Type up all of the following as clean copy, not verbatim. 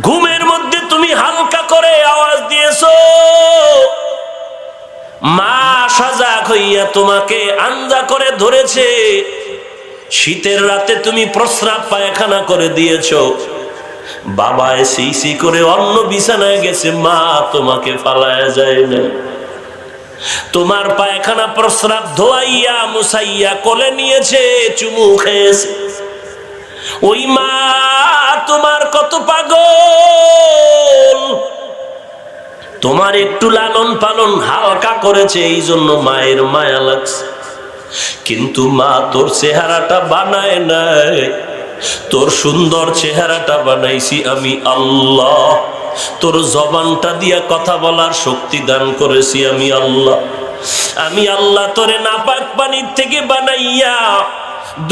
ঘুমের মধ্যে তুমি হালকা করে আওয়াজ দিয়েছো, মা সজাগ হইয়া তোমাকে আঞ্জা করে ধরেছে। শীতের রাতে তুমি প্রস্রাব পায়খানা করে দিয়েছো, বাবা সিসি করে অন্য বিছানায় গেছে, মা তোমাকে ফালায়া যায় না। তোমার পায়খানা প্রস্রাব ধোয়াইয়া মুছাইয়া কোলে নিয়েছে, চুমু খেয়েছে। ওই মা তোমার কত পাগল, তোমার একটু লালন পালন হালকা করেছে, এই জন্য মায়ের মায়া লাগছে। কিন্তু মা তোর চেহারাটা বানায় নাই, তোর সুন্দর চেহারাটা বানাইছি আমি আল্লাহ। তোর জবানটা দিয়া কথা বলার শক্তি দান করেছি আমি আল্লাহ। আমি আল্লাহ তোরে নাপাক পানির থেকে বানাইয়া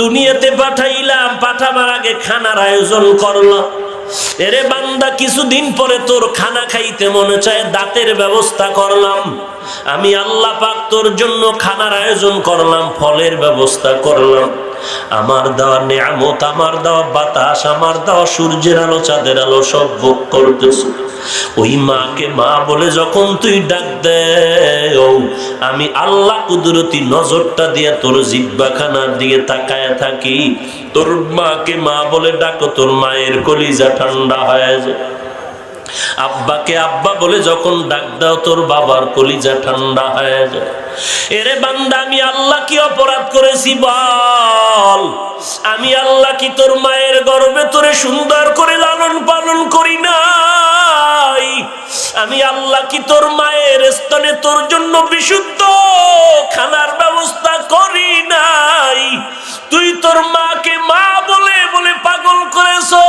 দুনিয়াতে পাঠাইলাম, পাঠাবার আগে খানার আয়োজন করলাম। এরে বান্দা, কিছুদিন পরে তোর খানা খাইতে মনে চায়, দাঁতের ব্যবস্থা করলাম। আমি আল্লাহ পাক তোর জন্য খানার আয়োজন করলাম, ফলের ব্যবস্থা করলাম। আমার দেওয়া নিয়ামত, আমার দেওয়া বাতাস, আমার দেওয়া সূর্যের আলো, চাঁদের আলো সব ভোগ করতেছ। ওই মাকে মা বলে যখন তুই ডাক দেও, আমি আল্লাহ কুদরতি নজরটা দিয়ে তোর জিহ্বাখানার দিকে তাকায় থাকি। তোর মাকে মা বলে ডাকো, তোর মায়ের কলিজা ঠান্ডা হয়ে যায়। আব্বাকে আব্বা বলে যখন ডাক দাও, তোর বাবার কলিজা ঠান্ডা হয়ে যায়। এরে বান্দা, আমি আল্লাহ কি অপরাধ করেছি বল? আমি আল্লাহ কি তোর মায়ের গর্ভে তোরে সুন্দর করে লালন পালন করি নাই? আমি আল্লাহ কি তোর মায়ের স্তনে তোর জন্য বিশুদ্ধ খানার ব্যবস্থা করি নাই? তুই তোর মাকে মা বলে বলে পাগল করেছো।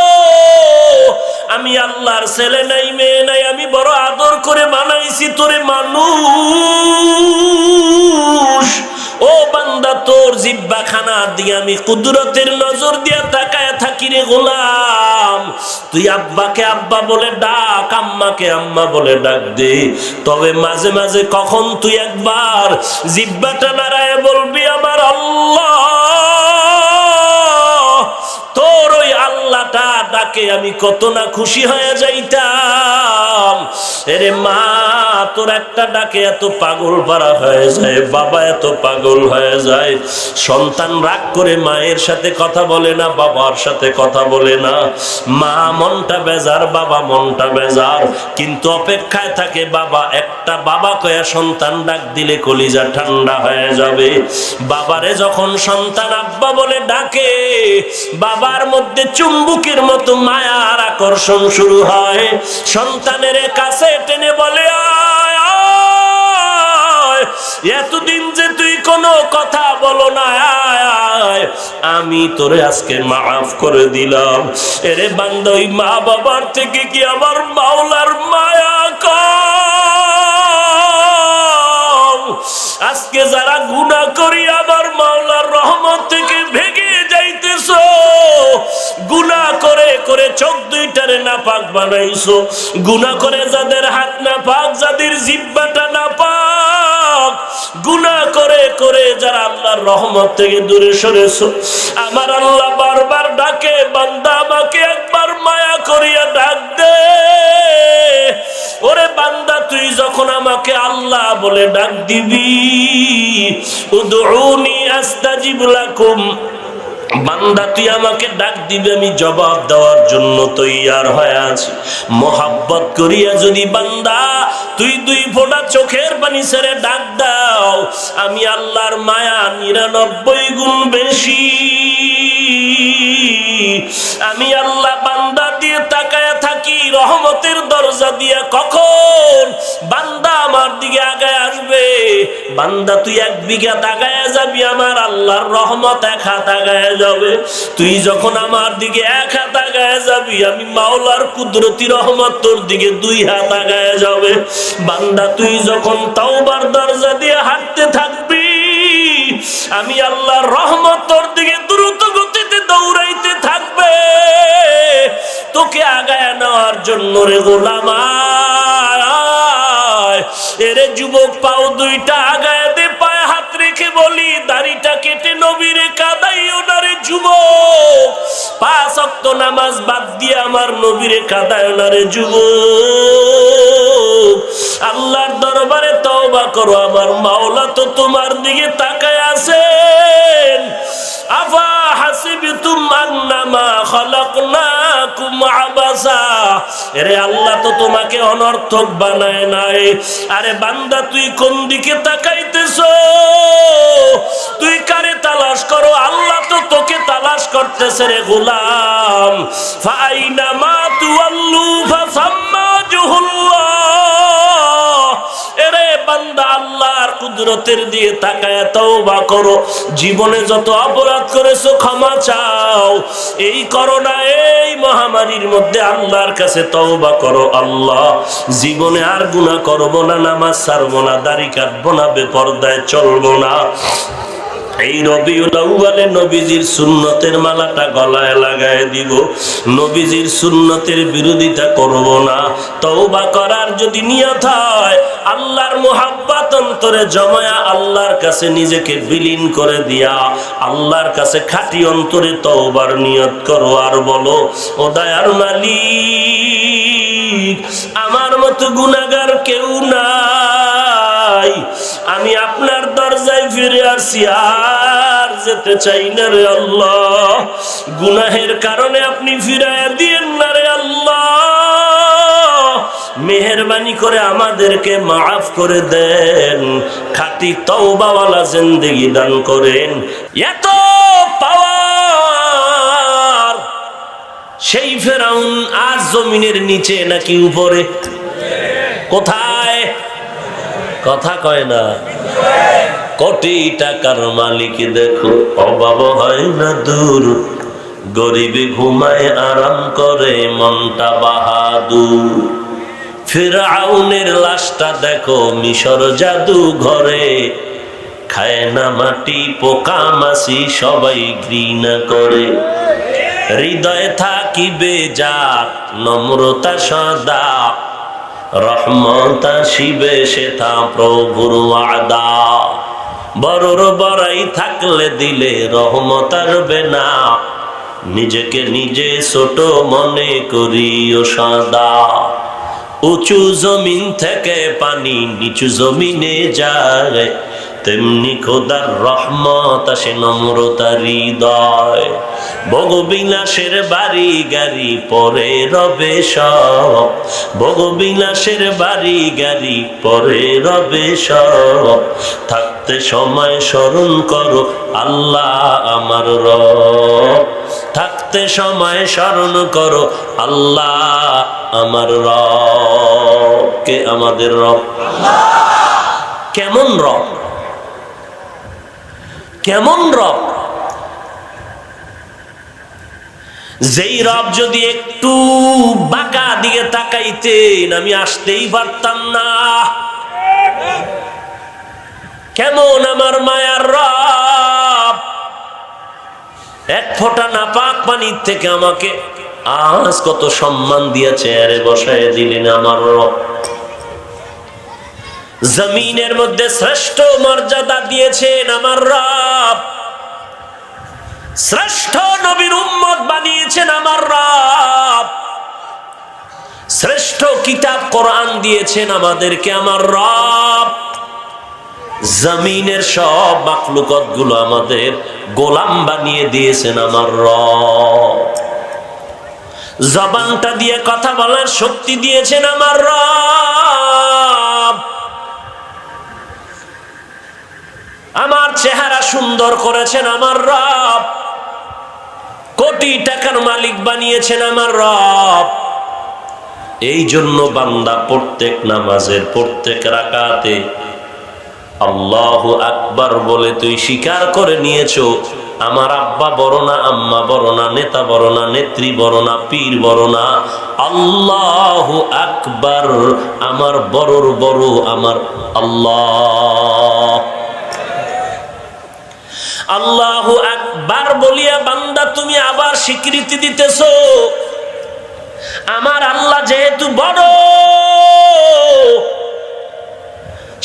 আমি আল্লাহর ছেলে নাই, মেয়ে নাই, আমি বড় আদর করে বানাইছি তোরে মানুষ। ও বান্দা, তোর জিহ্বা খানা দিয়ে আমি কুদরতের নজর দিয়া তাকায় থাকি রে গোলাম। তুই আব্বাকে আব্বা বলে ডাক, আম্মাকে আম্মা বলে ডাক দে। তবে মাঝে মাঝে কখন তুই একবার জিহ্বাটা নাড়ায় বলবি আমার আল্লাহ। তোর ওই আল্লাহটা ডাকে আমি কত না খুশি হয়ে যাইতাম। এরে মা, তোর একটা ডাকে এত পাগল পারা হয়ে যায়, বাবা এত পাগল হয়ে যায়। সন্তান রাগ করে মায়ের সাথে কথা বলে না, বাবার সাথে কথা বলে না। মা মনটা বেজার, বাবা মনটা বেজার, কিন্তু অপেক্ষায় থাকে বাবা। একটা বাবা কয়া সন্তান ডাক দিলে কলিজা ঠান্ডা হয়ে যাবে। বাবারে যখন সন্তান আব্বা বলে ডাকে, বাবার মধ্যে চুম্বুকের মতো মায়ার আকর্ষণ শুরু হয়। সন্তানের কাছে টেনে বলে, আয় আয়, এতদিন যে তুই কোনো কথা বলো না, আয় আয়, আমি তোরে আজকে মাফ করে দিলাম। এরে বান্দা, ওই মা বাবার থেকে কি আমার মাওলার মায়া কম? আজকে যারা গুনাহ করি আমার মাওলার রহমত থেকে ভেগে যাইতেছো। গুনাহ করে করে চোখ দুইটারে নাপাক বানাইছো। গুনাহ করে যাদের হাত নাপাক, যাদের জিহ্বাটা নাপাক, গুনাহ করে করে যারা আল্লাহর রহমত থেকে দূরে সরেছো, আমার আল্লাহ বারবার ডাকে, বান্দা আমাকে একবার মায়া করিয়া ডাক দে। ওরে বান্দা, তুই যখন আমাকে আল্লাহ বলে ডাক দিবি, উদউনি আস্তাজিব লাকুম, বান্দা তুই আমাকে ডাক দিবে, আমি জবাব দেওয়ার জন্য তৈয়ার হয়ে আছি। মোহাব্বত করিয়া যদি বান্দা তুই দুই ফোঁটা চোখের পানি ছেড়ে ডাক দাও, আমি আল্লাহর মায়া 99 গুণ বেশি। আমি আল্লাহ বান্দা দিয়ে তাকায় থাকি রহমতের দরজা দিয়া, কখন বান্দা আমার দিকে আগায় আসবে। বান্দা তুই 1 বিঘা আগায় যাবি, আমার আল্লাহর রহমত 1 হাত আগায় যাবে। তুই যখন আমার দিকে 1 হাত আগায় যাবি, আমি মাওলার কুদরতি রহমত তোর দিকে 2 হাত আগায় যাবে। বান্দা তুই যখন তাওবার দরজা দিয়ে হাঁটতে থাকবি, আমি আল্লাহর রহমত তোর দিকে দ্রুত গতিতে দৌড়াইতে থাকবে, তোকে আগায় নেওয়ার জন্য রে গোলাম। এরে যুবক, পাও দুইটা আগায় দে, পায়ে হাত রেখে বলি, দাড়িটা কেটে নবীরে কাঁদাইও না রে যুবক। 5 ওয়াক্ত নামাজ নামাজ বাদ দিয়ে আমার নবীরে কাঁদায় না রে যুবক। আল্লাহর দরবারে তওবা করো, আমার মাওলা তো তোমার দিকে তাকায় আছেন। আফা হাসিবতুম আন্নামা খালাকনাকুম আবাসা, আরে আল্লাহ তো তোমাকে অনর্থক বানায় নাই। আরে বান্দা তুই কোন দিকে তাকাইতেছো? তুই কারে তালাশ করো? আল্লাহ তো তোকে তালাশ করতেছে রে গোলাম। ফাইনামা তুওয়াল্লু ফাসাম্মা ওয়াজহুল্লাহ। এরে বান্দা আল্লাহর কুদরতের দিয়ে তাকায়া তওবা করো। জীবনে যত অপরাধ করেছো ক্ষমা চাও। এই করোনা এই মহামারীর মধ্যে আল্লাহর কাছে তওবা করো। আল্লাহ জীবনে আর গুনাহ করব না, নামাজ ছাড়বো না, দাড়ি কাটবো না, বেপরদায় চলবো না। এই রবিউল আউয়ালে নবীজির সুন্নতের মালাটা গলায় লাগায় দিব। নবীজির সুন্নতের বিরোধিতা করব না। তওবা করার যদি নিয়ত হয়, আল্লাহর মুহাব্বত অন্তরে জমায়া আল্লাহর কাছে নিজেকে বিলীন করে দিয়া আল্লাহর কাছে খাঁটি অন্তরে তওবার নিয়ত করো। আর বলো, ও দয়ার মালিক, আমার মতো গুনাহগার কেউ নাই, আমি আপনার দরজায় ফিরে আসি, আর যেতে চাই না রে আল্লাহ। গুনাহের কারণে আপনি ফিরাইয়া দিয়েন না রে আল্লাহ। মেহেরবানি করে আমাদেরকে মাফ করে দেন, খাঁটি তওবাওয়ালা জিন্দেগি দান করেন। এত পাওয়ার সেই ফেরাউন আজ জমিনের নিচে নাকি উপরে? কোথায়? কথা কয় না। কোটি টাকার মালিক দেখো, অভাব হয় না দূর, গরিবে ঘুমায় আরাম করে মনটা বাহাদুর। ফিরআউনের লাশটা দেখো মিশর জাদু ঘরে, খায় না মাটি পোকা মাছি সবাই ঘৃণা করে। হৃদয়ে থাকিবে যার নম্রতা সদা, রহমত আসিবে সেটা প্রভুর ওয়াদা। বড়র বড়াই থাকলে দিলে রহমত আসবে না, নিজেকে নিজে ছোট মনে করিও সদা। উঁচু জমিন থেকে পানি নিচু জমিনে যায়, তেমনি খোদার রহমত আসে নম্রতার হৃদয়। ভোগবিলাসের বাড়ি গাড়ি পরে রবে সব, ভোগবিলাসের বাড়ি গাড়ি পরে রবে সব। থাকতে সময় স্মরণ করো আল্লাহ আমার রব, থাকতে সময় স্মরণ করো আল্লাহ আমার রব। কে আমাদের রব? কেমন রব? কেমন রব? যেই রব যদি একটু বাঁকা দিকে তাকাইতেন আমি আসতেই পারতাম না। কেমন আমার মায়ার রব! এক ফোঁটা নাপাক পানির থেকে আমাকে আজ কত সম্মান দিয়ে চেয়ারে বসায় দিলেন আমার রব। জমিনের মধ্যে শ্রেষ্ঠ মর্যাদা দিয়েছেন আমার রব। শ্রেষ্ঠ নবীর উম্মত বানিয়েছেন আমার রব। শ্রেষ্ঠ কিতাব কোরআন দিয়েছেন আমাদেরকে আমার রব। জমিনের সব মাখলুকাত গুলো আমাদের গোলাম বানিয়ে দিয়েছেন আমার রব। জবানটা দিয়ে কথা বলার শক্তি দিয়েছেন আমার রব। আমার চেহারা সুন্দর করেছেন আমার রব। কোটি টাকার মালিক বানিয়েছেন আমার রব। এই জন্য বান্দা প্রত্যেক নামাজের প্রত্যেক রাকাতে আল্লাহু আকবার বলে তুই স্বীকার করে নিয়েছো আমার আব্বা বড় না, আম্মা বড় না, নেতা বড় না, নেত্রী বড় না, পীর বড় না, আল্লাহু আকবার আমার বড়র বড় আমার আল্লাহ। আল্লাহু আকবার বলিয়া বান্দা তুমি আবার স্বীকৃতি দিতেছো আমার আল্লাহ যেহেতু বড়,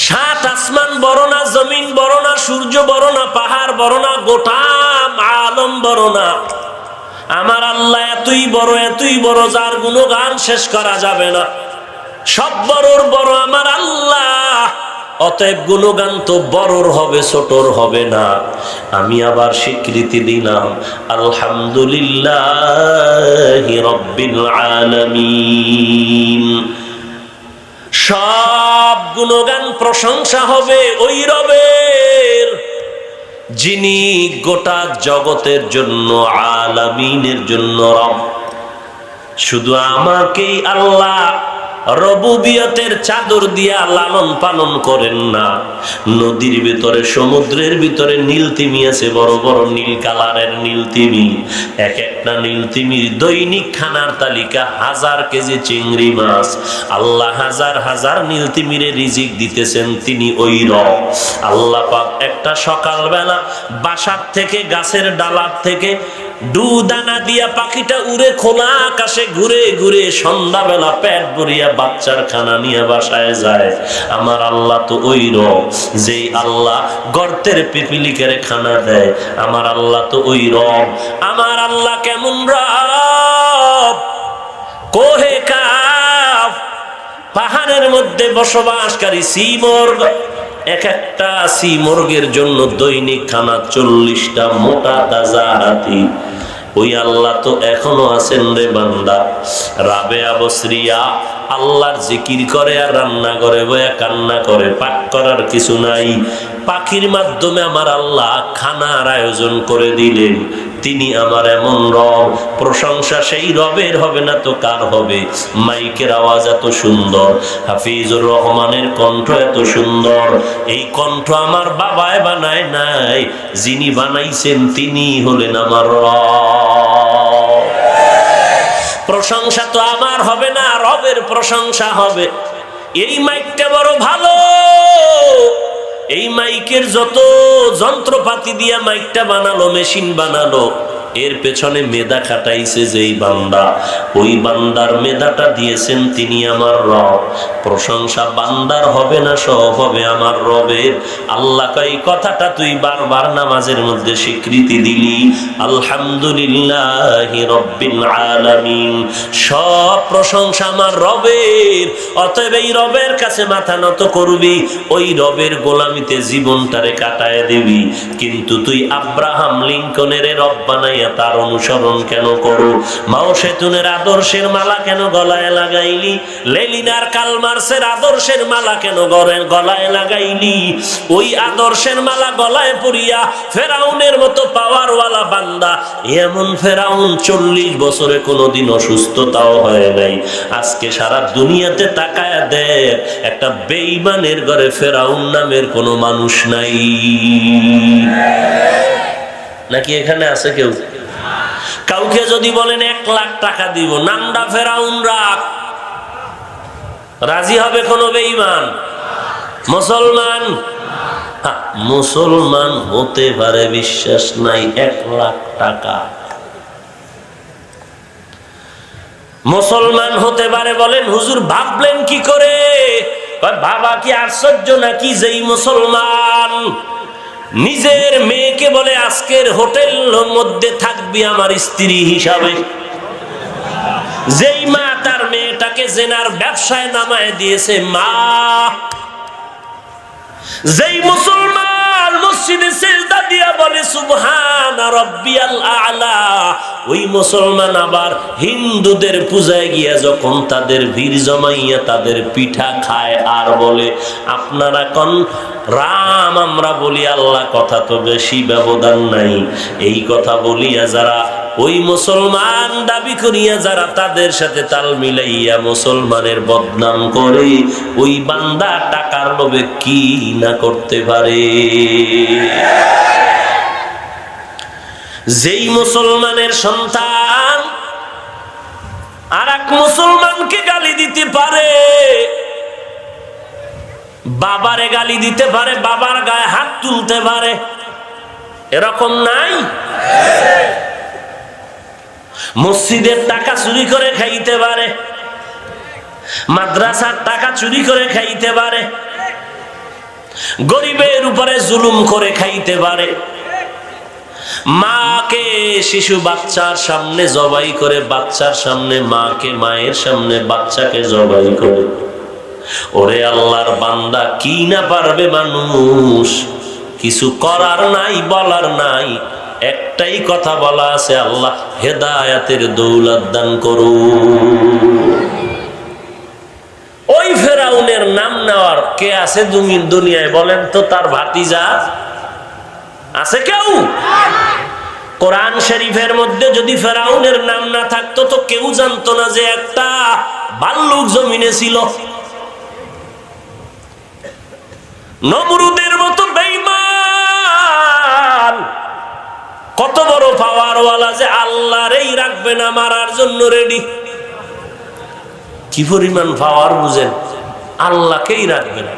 সাত আসমান বড় না, জমিন বড় না, সূর্য বড় না, পাহাড় বড় না, গোটা আলম বড় না, আমার আল্লাহ এতই বড় যার গুণগান শেষ করা যাবে না। সব বড়র বড় আমার আল্লাহ, অতএব গুণগান তো বড়র হবে, ছোটর হবে না। আমি আবার স্বীকৃতি দিলাম আলহামদুলিল্লাহি রাব্বিল আলামিন। সব গুণগান প্রশংসা হবে ওই রবের, যিনি গোটা জগতের জন্য, আলামিনের জন্য রব। শুধু আমাকেই আল্লাহ রবুবিয়তের চাদর দিয়া লালন পালন করেন না। নদীর ভিতরে, সমুদ্রের ভিতরে নীলতিমি আছে, বড় বড় নীল কালারের নীলতিমি। এক একটা নীলতিমির দৈনিক খানার তালিকা 1000 কেজি চিংড়ি মাছ। আল্লাহ হাজার হাজার নীলতিমিরে রিজিক দিতেছেন, তিনি ওই রব। আল্লাহ পাক একটা সকালবেলা বাসার থেকে, গাছের ডালার থেকে দানা দিয়া পাখিটা উড়ে খোলা আকাশে ঘুরে ঘুরে সন্ধ্যাবেলা পেট ভরিয়া বাচ্চার খানা নিয়ে বাসায় যায়। আমার আল্লাহ তো ওই রব, যেই আল্লাহ গর্তের পিপিলিকের খানা দেয়। আমার আল্লাহ তো ওই রব। আমার আল্লাহ কেমন রব! কোহে কাফ, পাহাড়ের মধ্যে বসবাসকারী সিমর্গ, এক একটা সিমর্গের জন্য দৈনিক খানা 40টা মোটা তাজা হাতি। ওই আল্লাহ তো এখনো আছেন রে বান্দা। রাবেয়া বসরিয়া আল্লাহর জিকির করে আর রান্না করে বয়া কান্না করে, পাক করার কিছু নাই। পাখির মাধ্যমে আমার আল্লাহ খানার আয়োজন করে দিলেন। তিনি আমার এমন রব, প্রশংসা সেই রবের হবে না তো কার হবে? মাইকের আওয়াজ এত সুন্দর, হাফিজুর রহমানের কণ্ঠ এত সুন্দর। এই কণ্ঠ আমার বাবায় বানায় নাই, যিনি বানাইছেন তিনি হলেন আমার রব। প্রশংসা তো আমার হবে না, রবের প্রশংসা হবে। এই মাইকটা বড় ভালো, এই মাইকের যত যন্ত্রপাতি দিয়া মাইকটা বানালো, মেশিন বানালো, এর পেছনে মেধা খাটাইছে যেই বান্দা, ওই বান্দার মেধাটা দিয়েছেন তিনি আমার রব। প্রশংসা বান্দার হবে না, সব হবে আমার রবের। আল্লাহ এই কথাটা তুই বারবার নামাজের মধ্যে স্বীকৃতি দিলি, আলহামদুলিল্লাহি রাব্বিল আলামিন। সব প্রশংসা আমার রবের। অতএব এই রবের কাছে মাথা নত করবি, ওই রবের গোলামিতে জীবনটারে কাটায় দিবি। কিন্তু তুই আব্রাহাম লিঙ্কনের রব বানাইয়া তার অনুসরণ কেন করো? মাও সেতুনের আদর্শের মালা কেন গলায় লাগাইলি? লেলিনার কালমার্সের আদর্শের মালা কেন গলায় লাগাইলি? ওই আদর্শের মালা গলায় পরিয়া ফেরাউনের মতো পাওয়ারওয়ালা বান্দা, এমন ফেরাউন 40 বছরে কোনোদিন অসুস্থতাও হয় নাই। আজকে সারা দুনিয়াতে তাকায় দেখ, একটা বেঈমানের ঘরে ফেরাউন নামের কোনো মানুষ নাই। নাকি এখানে আছে কেউ? কাউকে যদি বলেন 1 লাখ টাকা দিব, নামটা ফেরাউন রাখ, রাজি হবে কোনো বেঈমান? মুসলমান? মুসলমান হতে পারে, বিশ্বাস নাই। 1 লাখ টাকা মুসলমান হতে পারে বলেন? হুজুর ভাবলেন কি করে? বাবা কি আশ্চর্য নাকি, যেই মুসলমান নিজের মেয়েকে বলে আজকের হোটেলের মধ্যে থাকবি আমার স্ত্রী হিসাবে, যেই মা তার মেয়েটাকে জেনার ব্যবসায় নামায় দিয়েছে মা, যেই মুসলমান মসজিদে সিজদা দিয়া বলে সুবহান রাব্বিয়াল আ'লা, ওই মুসলমান আবার হিন্দুদের পূজায় গিয়া যখন তাদের ভিড় জমাইয়া তাদের পিঠা খায় আর বলে আপনারা কোন রাম, আমরা বলি আল্লাহ, কথা তো বেশি ব্যবধান নাই। এই কথা বলিয়া যারা ওই মুসলমান দাবি করিয়া যারা তাদের সাথে তাল মিলাইয়া মুসলমানের বদনাম করে, ওই বান্দা টাকার লোভে কি না করতে পারে। যেই মুসলমানের সন্তান আর এক মুসলমানকে গালি দিতে পারে, বাবারে গালি দিতে পারে, বাবার গায়ে হাত তুলতে পারে, এরকম নাই? মসজিদের টাকা চুরি করে খাইতে পারে, মাদ্রাসার টাকা চুরি করে খাইতে পারে, গরিবের উপরে জুলুম করে খাইতে পারে, মাকে শিশু বাচ্চার সামনে জবাই করে, বাচ্চার সামনে মাকে, মায়ের সামনে বাচ্চাকে জবাই করে। ওরে আল্লাহর বান্দা, কি না পারবে মানুষ? কিছু করার নাই, বলার নাই, একটাই কথা বলা আছে, আল্লাহ হেদায়েতের দৌলত দান করো। ওই ফেরাউনের নাম নেওয়ার কে আছে দুনিয়ায় বলেন তো? তার ভাতিজা আছে কেউ? কোরআন শরীফের মধ্যে যদি ফেরাউনের নাম না থাকতো তো কেউ জানতো না যে একটা ভাল্লুক জমিনে ছিল। নমরুদের মতো বেঈমান, কত বড় পাওয়ারওয়ালা যে আল্লাহরই রাখবে না, মারার জন্য রেডি। কি পরিমাণ পাওয়ার বুঝেন? আল্লাহকেই রাখবে না,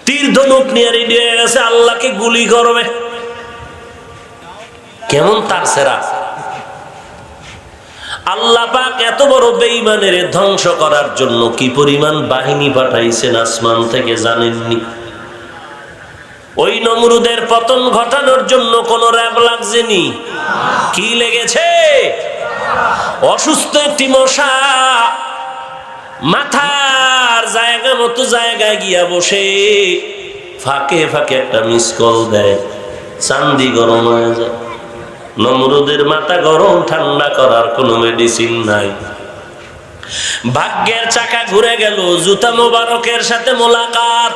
তীর ধনুক নিয়ে রেডি হয়ে গেছে, আল্লাহকে গুলি করবে। কেমন তার সেরা! আল্লাহ পাক এত বড় বেঈমানের ধ্বংস করার জন্য কি পরিমাণ বাহিনী পাঠাইছেন আসমান থেকে জানেননি? ওই নমরুদের পতন ঘটানোর জন্য কোন র‍্যাব লাগছেনি। কি লেগেছে? অসুস্থ একটি মশা মাথার জায়গা মতো জায়গায় গিয়া বসে ফাঁকে ফাঁকে একটা মিস কল দেয়, চান্দি গরম হয়ে যায়। নমরুদের মাথা গরম ঠান্ডা করার কোনো মেডিসিন নাই। ভাগ্যের চাকা ঘুরে গেল, জুতা মোবারকের সাথে মোলাকাত,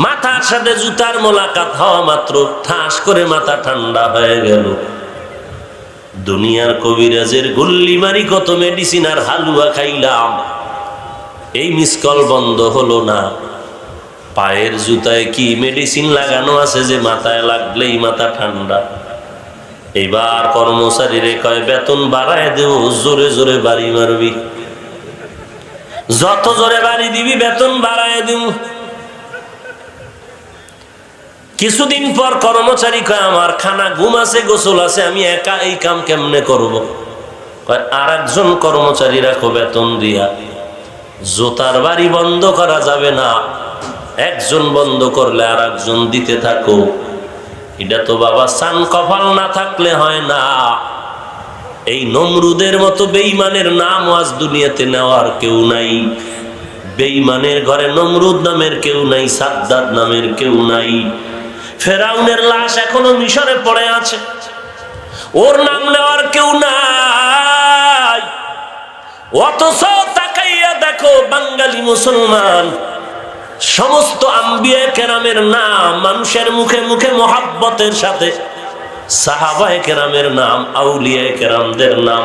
মাথার সাথে জুতার মোলাকাত হওয়া মাত্র ঠাস করে মাথা ঠান্ডা হয়ে গেল। দুনিয়ার কবিরাজের গুল্লি মারি কত মেডিসিন আর হালুয়া খাইলাম, এই মিসকল বন্ধ হলো না। পায়ের জুতায় কি মেডিসিন লাগানো আছে যে মাথায় লাগলেই মাথা ঠান্ডা? এবার কর্মচারীরে কয় বেতন বাড়ায় দেব, জোরে জোরে বাড়ি মারবি, যত জোরে বাড়ি দিবি বেতন বাড়ায় দিব। কিছুদিন পর কর্মচারী কয় আমার খানা ঘুম আছে, গোসল আছে, আমি একা এই কাম কেমনে করব? কয় আর একজন কর্মচারী রাখো বেতন দিয়া। জোতার বাড়ি বন্ধ করা যাবে না, একজন বন্ধ করলে আর একজন দিতে থাকো। এটা তো বাবা সান কপাল না থাকলে হয় না। এই নমরুদের মতো বেঈমানের নাম আজ দুনিয়াতে নেওয়ার কেউ নাই। বেঈমানের ঘরে নমরুদ নামের কেউ নাই, সাদ্দাদ নামের কেউ নাই। ফেরাউনের লাশ এখনো মিশরে পড়ে আছে, ওর নাম নেওয়ার কেউ নাই। অথচ তাকাইয়া দেখো বাঙালি মুসলমান সমস্ত আম্বিয়া কেরামের নাম মানুষের মুখে মুখে মোহাব্বতের সাথে, সাহাবায়ে কেরামের নাম, আউলিয়ায়ে কেরামদের নাম।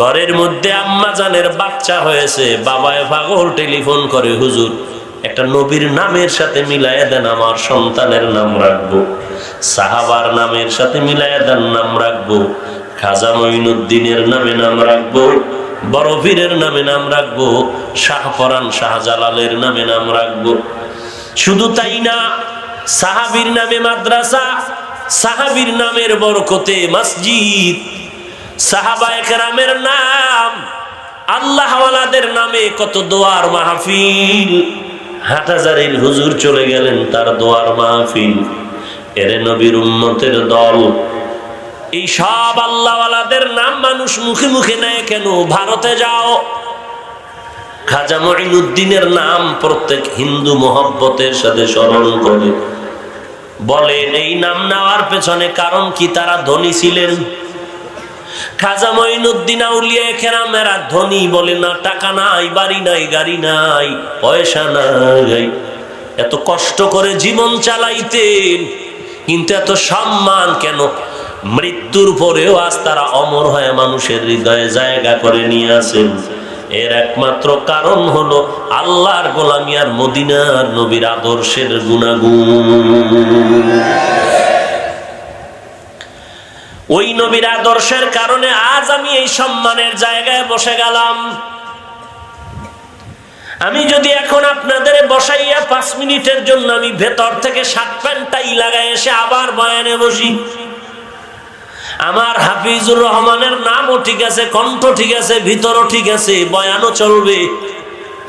ঘরের মধ্যে আম্মা জানের বাচ্চা হয়েছে, বাবায় পাগল টেলিফোন করে, হুজুর একটা নবীর নামের সাথে মিলাইয়া দেন, আমার সন্তানের নাম রাখবো। সাহাবার নামের সাথে মিলাইয়া দেন, নাম রাখবো। খাজা মঈনুদ্দিনের নামে নাম রাখবো, বড় পীরের নামে নাম রাখবো, শাহপরান শাহজালালের নামে নাম রাখবো। শুধু তাই না, সাহাবীর নামে মাদ্রাসা, সাহাবীর নামের বরকতে মসজিদ, সাহাবায়ে কেরামের নাম, আল্লাহওয়ালাদের নামে কত দোয়ার মাহফিল। হাটহাজারীর হুজুর চলে গেলেন, তার দোয়ার মাহফিল। এরে নবীর উম্মতের দল, এই সব আল্লাহওয়ালাদের নাম মানুষ মুখে মুখে নেয় কেন? ভারতে যাও, খাজা মঈনুদ্দিনের নাম প্রত্যেক হিন্দু মোহব্বতের সাথে স্মরণ করে। বলেন এই নাম নেওয়ার পেছনে কারণ কি? তারা ধনী ছিলেন। খাজা মঈনুদ্দিন আউলিয়ায়ে কেরামেরা ধনী বলে না, টাকা নাই, বাড়ি নাই, গাড়ি নাই, পয়সা নাই, এত কষ্ট করে জীবন চালাইতেন, কিন্তু এত সম্মান কেন? মৃত্যুর পরেও আজ তারা অমর হয়ে মানুষের হৃদয়ে জায়গা করে নিয়ে আসেন। এর একমাত্র কারণ হলো আল্লাহর গোলামি আর মদিনার নবীর আদর্শের গুণাগুণ। ওই নবীর আদর্শের কারণে আজ আমি এই সম্মানের জায়গায় বসে গেলাম। আমি যদি এখন আপনাদের বসাইয়া 5 মিনিটের জন্য আমি ভেতর থেকে শার্ট প্যান্টটাই লাগাই এসে আবার বয়ানে বসি, আমার হাফিজুর রহমানের নামও ঠিক আছে, কণ্ঠ ঠিক আছে, ভিতরও ঠিক আছে, বয়ানও চলবে,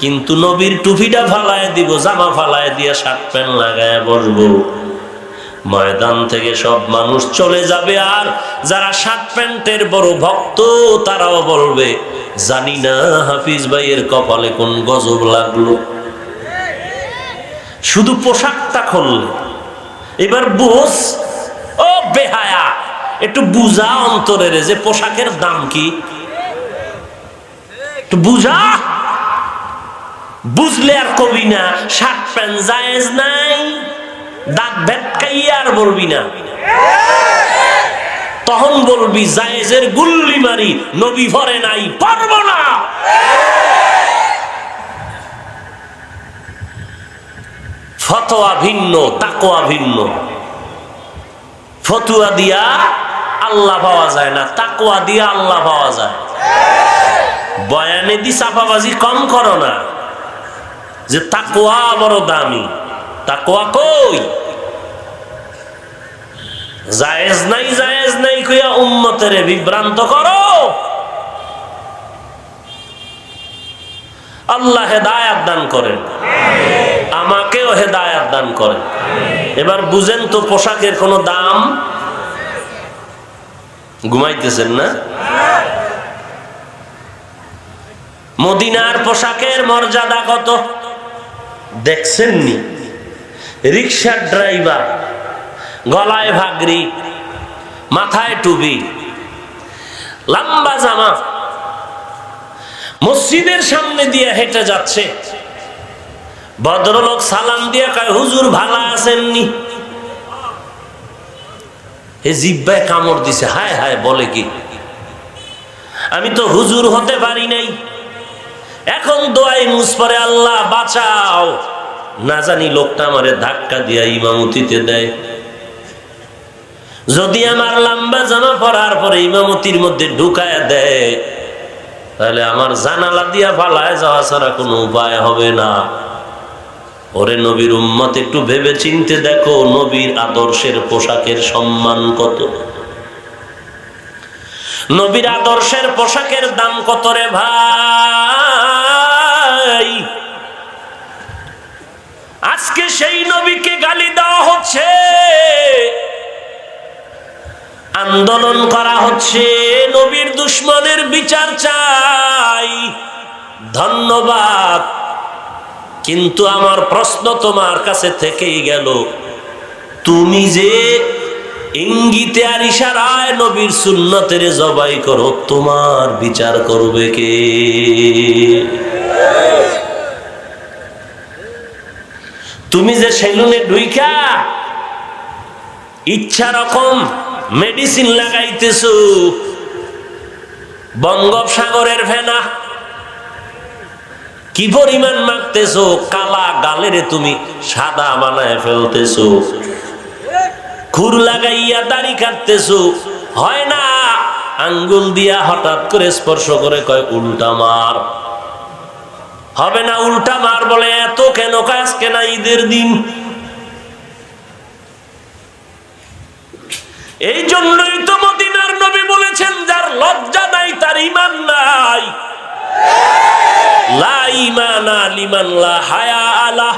কিন্তু নবীর টুপিটা ফালায় দিব, জামা ফালায় দিয়া শার্ট প্যান্ট লাগায় বসবো, ময়দান থেকে সব মানুষ চলে যাবে, আর যারা শার্ট প্যান্টের বড় ভক্ত তারাও বলবে, জানি না হাফিজ ভাইয়ের কপালে কোন গজব লাগলো, শুধু পোশাকটা খুললে। এবার বুঝ, ও বেহায়া, একটু বুঝা অন্তরের যে পোশাকের দাম কি, একটু বুঝা। বুঝলে আর কবি না শার্ট প্যান্ট জায়েজ নাই, দাঁত ভেটকাইয়া আর বলবি না, তখন বলবি জায়েজের গুল্লি মারি, নবী ভরে নাই, পারবো না। ফতোয়া ভিন্ন, তাকওয়া ভিন্ন। ফতুয়া দিয়া আল্লাহ পাওয়া যায় না, তাকওয়া দিয়া আল্লাহ পাওয়া যায়। বয়ানে দি চাপাবাজি কম করো না, যে তাকওয়া বড় দামি। তাকওয়া কই? জায়েজ নাই জায়েজ নাই কইয়া উম্মতের বিভ্রান্ত করো। আল্লাহ হেদায়েত দান করেন, আমাকেও হেদায়েত দান করেন। এবার বুঝেন তো পোশাকের কোনো দাম? ঘুমাইতেছেন না? মদিনার পোশাকের মর্যাদা কত দেখছেননি? রিকশার ড্রাইভার গলায় ভাগরি, মাথায় টুপি, লম্বা জামা, মসজিদের সামনে দিয়ে হেঁটে যাচ্ছে। ভদ্রলোক সালাম দিয়ে কয়, হুজুর ভালো আছেননি? এ জিহ্বায় কামড় দিছে, হায় হায়, বলে কি আমি তো হুজুর হতে পারি নাই, এখন দোয়াই মুজ পরে আল্লাহ বাঁচাও। না জানি লোকটা আমারে ধাক্কা দিয়া ইমামতিতে দেয়। যদি আমার লম্বা জামা পরার পরে ইমামতির মধ্যে ঢুকায় দেয়, তাহলে আমার জানালা দিয়া পালায় যাওয়া ছাড়া কোনো উপায় হবে না। ওরে নবীর উম্মত, একটু ভেবে চিনতে দেখো নবীর আদর্শের পোশাকের সম্মান কত, নবীর আদর্শের পোশাকের দাম কত রে ভাই। আজকে সেই নবীকে গালি দেওয়া হচ্ছে, আন্দোলন করা হচ্ছে, নবীর দুশ্মনের বিচার চাই। ধন্যবাদ, কিন্তু আমার প্রশ্ন তোমার কাছে থেকেই গেল, তুমি যে ইঙ্গিতে আর ইশারায় নবীর সুন্নতের জবাই করো, তোমার বিচার করবে কে? তুমি যে সেলুনে ঢুইকা ইচ্ছা রকম মেডিসিন লাগাইতেছো, বঙ্গোপসাগরের ফেনা কি পরিমাণ মাখতেছো, কালা গালেরে তুমি সাদা বানায় ফেলতেছো, খুর লাগাইয়া দাড়ি কাটতেছো, হয় না আঙ্গুল দিয়া হঠাৎ করে স্পর্শ করে কয় উল্টা মার, হবে না উল্টা মার বলে, এত কেন কাজ কেনা ঈদের দিন। এই জন্যই তো মদিনার নবী বলেছেন, যার লজ্জা নাই তার ঈমান নাই। লা ঈমানা লিমান লা হায়া আলা,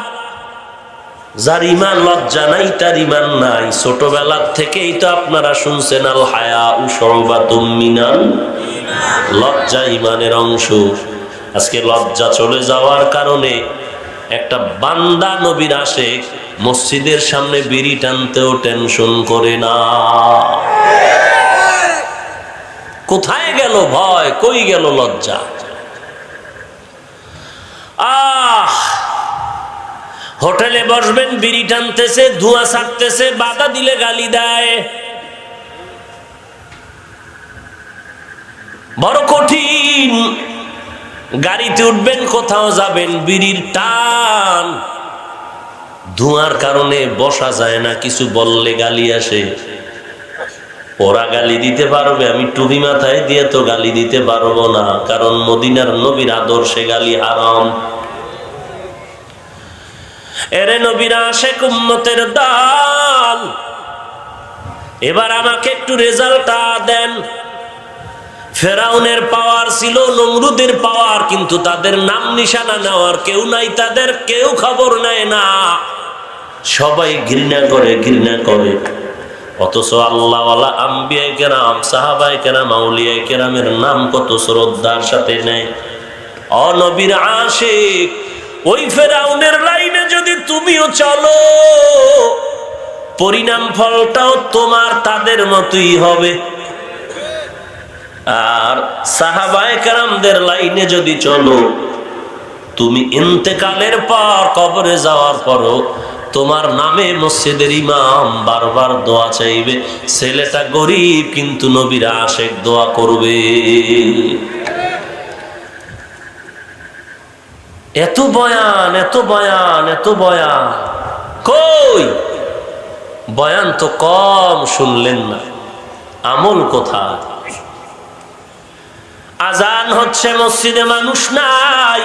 যার ঈমান লজ্জা নাই তার ঈমান নাই। ছোটবেলা থেকেই তো আপনারা শুনছেন, আল হায়া শুবাতুম মিনাল ঈমান, লজ্জা ঈমানের অংশ। আজকে লজ্জা চলে যাওয়ার কারণে একটা বান্দা নবীর আশিক মসজিদের সামনে বিড়ি টানতেও টেনশন করে না। কোথায় গেল ভয়, কই গেল লজ্জা? হোটেলে বসবেন, বিড়ি টানতেছে, ধোঁয়া ছাড়তেছে, বাধা দিলে গালি দেয়, বড় কঠিন। গাড়িতে উঠবেন, কোথাও যাবেন, বিড়ির টান, ধোঁয়ার কারণে বসা যায় না, কিছু বললে গালি আসে। ওরা গালি দিতে পারবে, আমি টুপি মাথায় দিয়ে তো গালি দিতে পারবো না, কারণ মদিনার নবীর আদর্শে গালি হারাম। এরে নবীর আশিক উম্মতের দল, এবার আমাকে একটু রেজাল্টটা দেন। ফেরাউনের পাওয়ার ছিল, নমরুদের পাওয়ার, কিন্তু তাদের নাম নিশানা নেওয়ার কেউ নাই, তাদের কেউ খবর নেয় না। সবাই ঘৃণা করে। অথচ আল্লাহওয়ালা আম্বিয়ায়ে কেরাম, সাহাবায়ে কেরাম, আউলিয়ায়ে কেরামের নাম কত শ্রদ্ধার সাথে নেয়। ও নবীর আশিক, ওই ফেরাউনের লাইনে যদি তুমিও চলো, পরিণাম ফলটাও তোমার তাদের মতোই হবে। আর সাহাবায়ে কেরামদের লাইনে যদি চলো, তুমি ইন্তেকালের পর, কবরে যাওয়ার পরও তোমার নামে মসজিদের ইমাম বারবার দোয়া চাইবে। ছেলেটা গরিব কিন্তু নবীর আশিক, দোয়া করবে। এত বয়ান, এত বয়ান, এত বয়ান, কই বয়ান তো কম শুনলেন না, আমল কোথায়? আজান হচ্ছে, মসজিদে মানুষ নাই।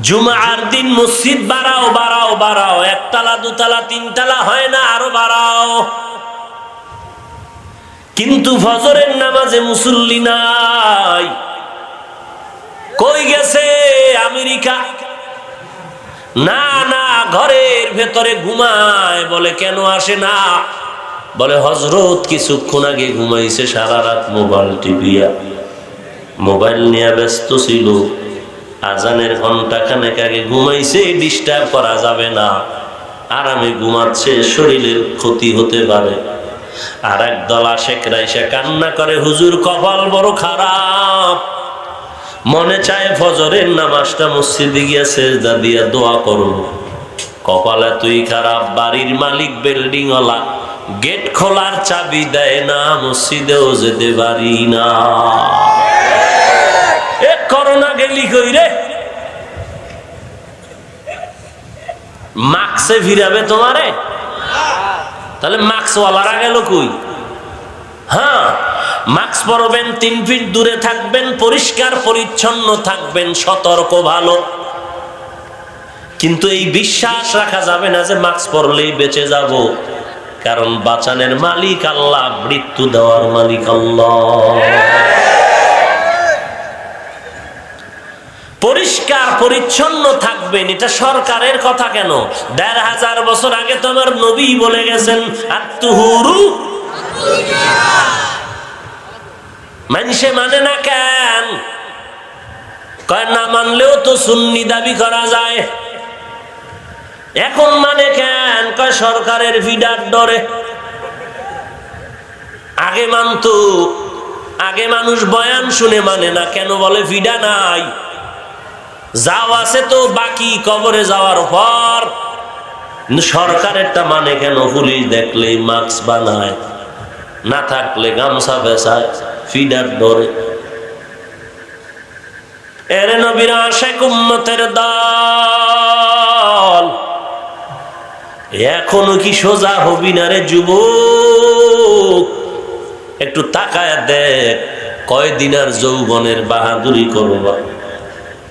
জুমার দিন মসজিদ বাড়াও, বাড়াও, বাড়াও, একতলা, দুতলা, তিনতলা হয় না, আরো বাড়াও। কিন্তু ফজরের নামাজে মুসল্লি নাই। কই গেছে? আমেরিকা। না না, ঘরের ভেতরে ঘুমায়। বলে কেন আসে না? বলে হযরত কিছুক্ষণ আগে ঘুমাইছে, সারা রাত মোবাইল টিপিয়া, মোবাইল নিয়ে ব্যস্ত ছিল। আজানের ঘন্টা খানেক আগে ঘুমাইছে, ডিস্টার্ব করা যাবে না, আরামে ঘুমাচ্ছে, শরীরের ক্ষতি হতে পারে। আর একদল আশেকরা এসে কান্না করে, হুজুর কপাল বড় খারাপ, মনে চায় ফজরের নামাজটা মসজিদে গিয়া সেজদা দিয়া দোয়া করব। কপাল এতই খারাপ, বাড়ির মালিক বিল্ডিং ওয়ালা গেট খোলার চাবি দেয় না, মসজিদেও যেতে পারি না। এ করোনা গেলি কই রে? মাস্কে ফিরাবে তোমারে? তাহলে মাস্কওয়ালারা গেল কই? হ্যাঁ, মাস্ক পরবেন, 3 ফিট দূরে থাকবেন, পরিষ্কার পরিচ্ছন্ন থাকবেন, সতর্ক, ভালো। কিন্তু এই বিশ্বাস রাখা যাবে না যে মাস্ক পরলেই বেঁচে যাব, কারণ বাঁচানের মালিক আল্লাহ, মৃত্যু দেওয়ার মালিক আল্লাহ। পরিষ্কার পরিচ্ছন্ন থাকবেন, এটা সরকারের কথা কেন? ১৫০০ বছর আগে তো আমার নবী বলে গেছেন, আত্তুহুরু। মানুষে মানে না কেন? কয় না মানলেও তো সুন্নি দাবি করা যায়। এখন মানে কেন? কয় সরকারের ভিডার ডরে। আগে মানতো, আগে মানুষ বয়ান শুনে মানে না কেন? বলে ভিডা নাই, যাও আছে তো বাকি কবরে যাওয়ার পর। সরকারেরটা মানে কেন? পুলিশ দেখলেই মাস্ক বানায়, না থাকলে গামছা বেচায়, ফিডার ডরে। এর নবীর আশিক উম্মতের দল, এখনো কি সোজা হবি না রে যুবক? একটু তাকায় দেখ, কয়দিন আর যৌবনের বাহাদুরি করবা?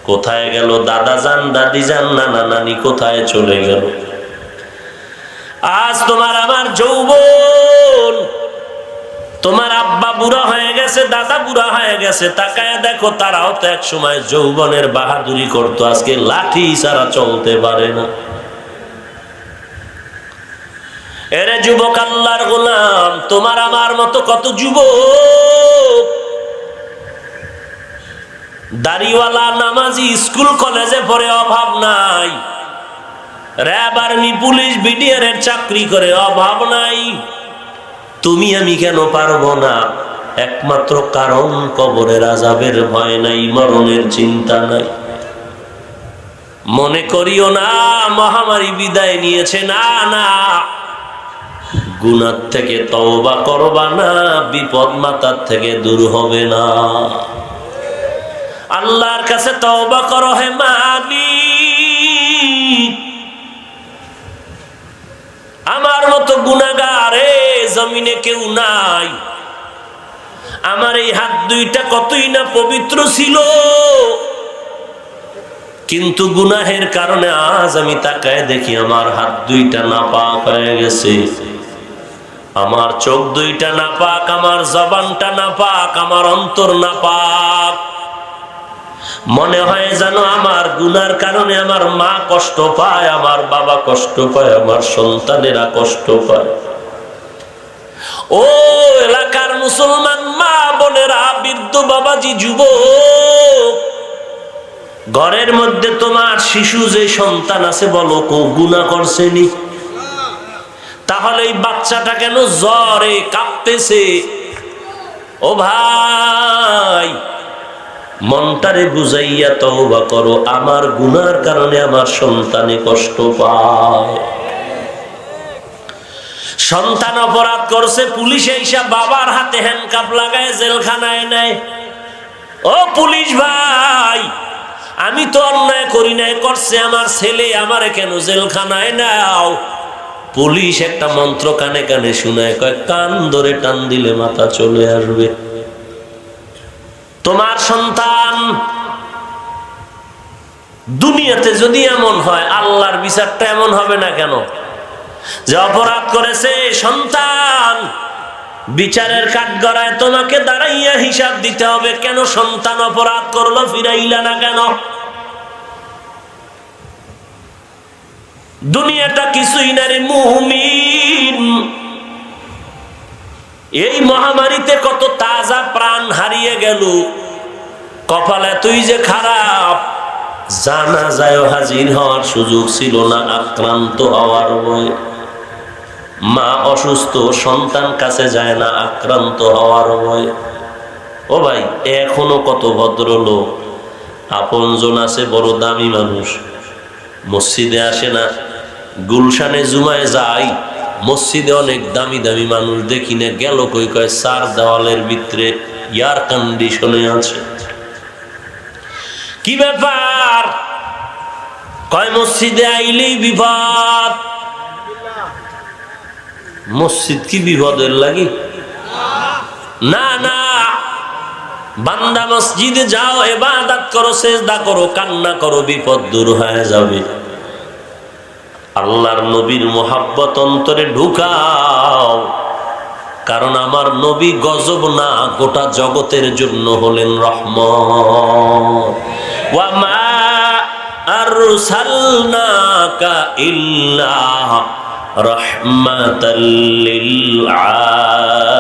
কোথায় গেল দাদা যান, দাদি যান, নানা নানি কোথায় চলে গেল? আজ তোমার আমার যৌবন, তোমার আব্বা বুড়া হয়ে গেছে, দাদা বুড়া হয়ে গেছে, তাকায় দেখো তারাও তো এক সময় যৌবনের বাহাদুরি করতো, আজকে লাঠি ছাড়া চলতে পারে না। এরে যুবক, আল্লাহর গোলাম, তোমার আমার মতো কত যুবক দাড়িওয়ালা নামাজি স্কুল কলেজে পড়ে, অভাব নাই। র্যাব, আর্মি, পুলিশ, বিডিআর এর চাকরি করে, অভাব নাই। তুমি আমি কেন পারবো না? একমাত্র কারণ কবরের আযাবের ভয় নাই, মরণের চিন্তা নাই। মনে করিও না মহামারী বিদায় নিয়েছে, না না, গুনাহ থেকে তওবা করবা না, বিপদ মাথার থেকে দূর হবে না। আল্লাহর কাছে তওবা করো, হে মালিক, আমার মতো গুনাহগার জমিনে কেউ নাই। আমার এই হাত দুইটা কতই না পবিত্র ছিল, কিন্তু গুনাহের কারণে আজ আমি তাকায় দেখি আমার হাত দুইটা নাপাক হয়ে গেছে, আমার চোখ দুইটা নাপাক, আমার জবানটা নাপাক, আমার অন্তর নাপাক। মনে হয় যেন আমার গুনার কারণে আমার মা কষ্ট পায়, আমার বাবা কষ্ট পায়, আমার সন্তানেরা কষ্ট পায়। ও এলাকার মুসলমান মা বোনেরা, বৃদ্ধ বাবাজি, যুবক, ঘরের মধ্যে তোমার শিশু যে সন্তান আছে, বলো কো গুনাহ করছেনি? তাহলে এই বাচ্চাটা কেন জ্বরে কাঁপতেছে? ও ভাই, মনটারে বুঝাইয়া তওবা করো, আমার গুনার কারণে আমার সন্তানে কষ্ট পায়। সন্তান অপরাধ করছে, পুলিশ এসে বাবার হাতে হ্যান্ডকাপ লাগায় জেলখানায় নেয়। ও পুলিশ ভাই, আমি তো অন্যায় করি নাই, করছে আমার ছেলে, আমারে কেন জেলখানায় নাও? পুলিশ একটা মন্ত্র কানে কানে শুনায়, কয় কান ধরে টান দিলে মাথা চলে আসবে। তোমার সন্তান দুনিয়াতে যদি এমন হয়, আল্লাহর বিচারটা এমন হবে না কেন? যে অপরাধ করেছে সন্তান, বিচারের কাঠগড়ায় তোমাকে দাঁড়াইয়া হিসাব দিতে হবে। কেন সন্তান অপরাধ করলো, ফিরাইলা না কেন? দুনিয়াটা কিছুই না রে মুমিন। এই মহামারীতে কত তাজা প্রাণ হারিয়ে গেল। কপাল এতই যে খারাপ, জানাজায় হাজির হওয়ার সুযোগ ছিল না আক্রান্ত হওয়ার ভয়ে। মা অসুস্থ, সন্তান কাছে যায় না আক্রান্ত হওয়ার ভয়ে। ও ভাই, এখনো কত ভদ্রলোক আপনজন আছে, বড় দামি মানুষ, মসজিদে আসে না। গুলশানে জুমায় যাই, মসজিদে অনেক দামি দামি মানুষ দেখি না, গেল কই? কয় চার দেওয়ালের ভিতরে এয়ার কন্ডিশনে আছে। কি ব্যাপার? কয় মসজিদে আইলেই বিপদ। মসজিদ কি বিপদের লাগি? না না, বান্দা মসজিদে যাও, ইবাদত করো, সিজদা করো, কান্না করো, বিপদ দূর হয়ে যাবে। আল্লাহর নবীর মোহাব্বত অন্তরে ঢুকাও, কারণ আমার নবী গজব না, গোটা জগতের জন্য হলেন রহমত। ওয়া মা আরসালনাকা ইল্লা রাহমাতাল লিল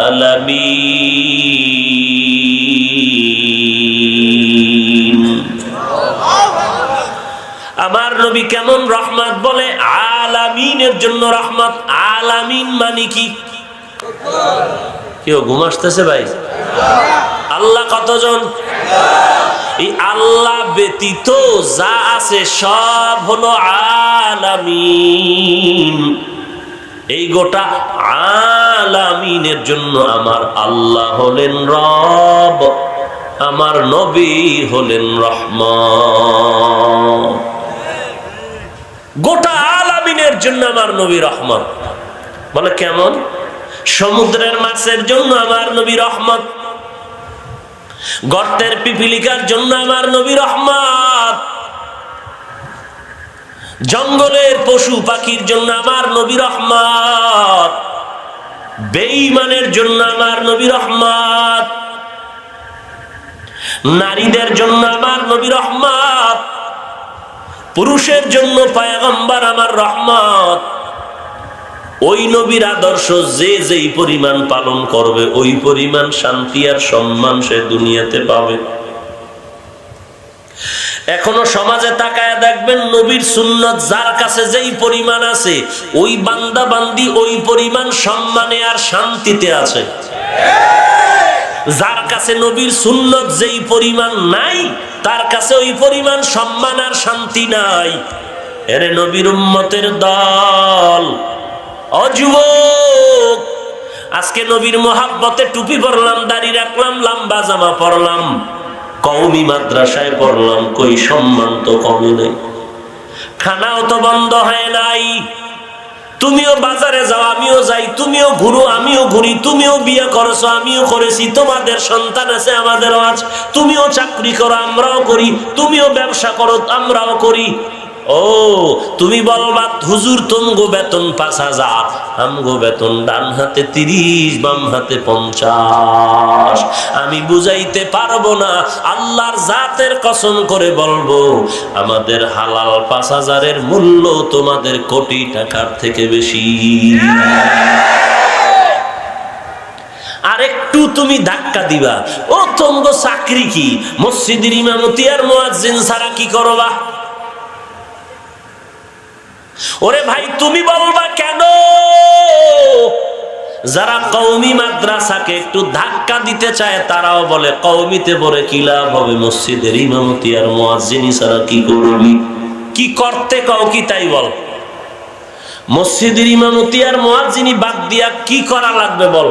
আলামিন। আমার নবী কেমন রহমত? বলে আলামিনের জন্য রহমত। আলামিন মানে কি? কেউ ঘুম আসতেছে ভাই? আল্লাহ কতজন? এই আল্লাহ ব্যতীত যা আছে সব হলো আলামিন। এই গোটা আলামিনের জন্য আমার আল্লাহ হলেন রব, আমার নবী হলেন রহমত। গোটা আলামিনের জন্য আমার নবী রহমত। বলে কেমন? সমুদ্রের মাছের জন্য আমার নবী রহমত, গর্তের পিপিলিকার জন্য আমার নবী রহমত, জঙ্গলের পশু পাখির জন্য আমার নবী রহমত, বেঈমানের জন্য আমার নবী রহমত, নারীদের জন্য আমার নবী রহমত, পুরুষের জন্য পয়গম্বর আমার রহমত। ওই নবীর আদর্শ যে যেই পরিমাণ পালন করবে, ওই পরিমাণ শান্তি আর সম্মান সে দুনিয়াতে পাবে। এখনো সমাজে তাকায় দেখবেন, নবীর সুন্নত যার কাছে যেই পরিমাণ আছে, ওই বান্দা বান্দি ওই পরিমাণ সম্মানে আর শান্তিতে আছে। যার কাছে নবীর সুন্নত যেই পরিমাণ নাই, তার কাছে ওই পরিমাণ সম্মান আর শান্তি নাই। এরে নবীর উম্মতের দল, অযুবক, আজকে নবীর মোহাব্বতে টুপি পরলাম, দাড়ি রাখলাম, লম্বা জামা পরলাম, কওমি মাদ্রাসায় পড়লাম, কই সম্মান তো কমে নাই। খানাও তো বন্ধ হয় নাই। তুমিও বাজারে যাও, আমিও যাই, তুমিও ঘুরো, আমিও ঘুরি, তুমিও বিয়ে করেছো, আমিও করেছি, তোমাদের সন্তান আছে, আমাদেরও আছে, তুমিও চাকরি করো, আমরাও করি, তুমিও ব্যবসা করো, আমরাও করি। ও তুমি বলবা হুজুর তুমগো বেতন 5,000, আমগো বেতন ডান হাতে 30, বাম হাতে 50। আমি বুঝাইতে পারবো না, আল্লাহর জাতের কসম করে বলবো আমাদের হালাল 5,000-এর মূল্য তোমাদের কোটি টাকার থেকে বেশি। আর একটু তুমি ধাক্কা দিবা, ও তোমগো চাকরি কি? মসজিদের ইমামতি আর মুয়াজ্জিন ছাড়া কি করবা? ওরে ভাই তুমি বলবা কেন? যারা কওমি মাদ্রাসাকে একটু ধাক্কা দিতে চায় তারাও বলে কওমিতে পড়ে কি লাভ হবে, মসজিদের ইমামতি আর মুয়াজ্জিনি ছাড়া কি করবি? কি করতে কও কি তাই বল। মসজিদের ইমামতি আর মুয়াজ্জিনি বাদ দিয়া কি করা লাগবে বল।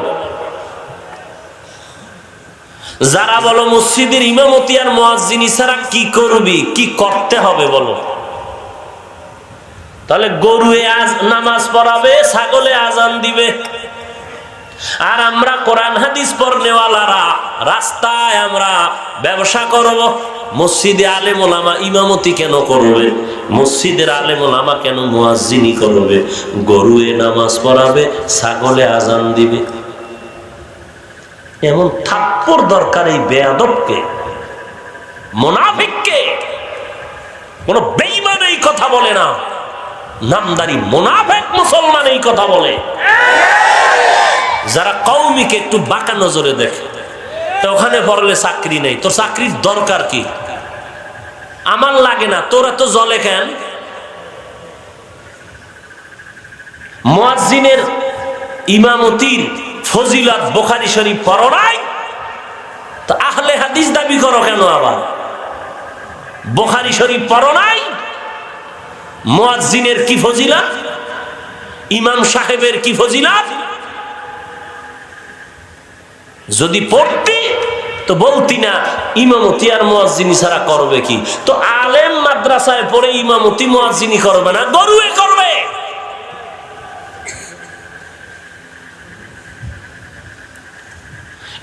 যারা বলো মসজিদের ইমামতি আর মুয়াজ্জিনি ছাড়া কি করবি, কি করতে হবে বলো। তাহলে গরুয়ে নামাজ পড়াবে, ছাগলে আজান দিবে, আর আমরা কোরআন হাদিস পড়নেওয়ালারা রাস্তায় আমরা ব্যবসা করব। মসজিদে আলেম ওলামা ইমামতি কেন করবে? মসজিদের আলেম ওলামা কেন মুয়াজ্জিনি করবে? গরুয়ে নামাজ পড়াবে, ছাগলে আজান দিবে। এমন থাপ্পড় দরকার এই বেয়াদবকে, মুনাফিককে। কোন বেঈমান এই কথা বলে না, নামদারি মুনাফিক মুসলমান এই কথা বলে। যারা কওমিকে একটু বাঁকা নজরে দেখে, তো ওখানে পড়লে চাকরি নেই, তোর চাকরির দরকার কি? আমার লাগে না, তোরা তো জলে কেন? মুয়াজ্জিনের ইমামতির ফজিলত বুখারী শরীফ পড়ো নাই, তো আহলে হাদিস দাবি করো কেন? আবার বুখারী শরীফ পড়ো নাই? মুয়াজ্জিনের কি ফজিলত, ইমাম সাহেবের কি ফজিলত? যদি পড়তি তো বলতি না ইমামতি আর মুয়াজ্জিনি ছাড়া করবে কি? তো আলেম মাদ্রাসায় পড়ে ইমামতি মুয়াজ্জিনি করবে না, গরুয়ে করবে।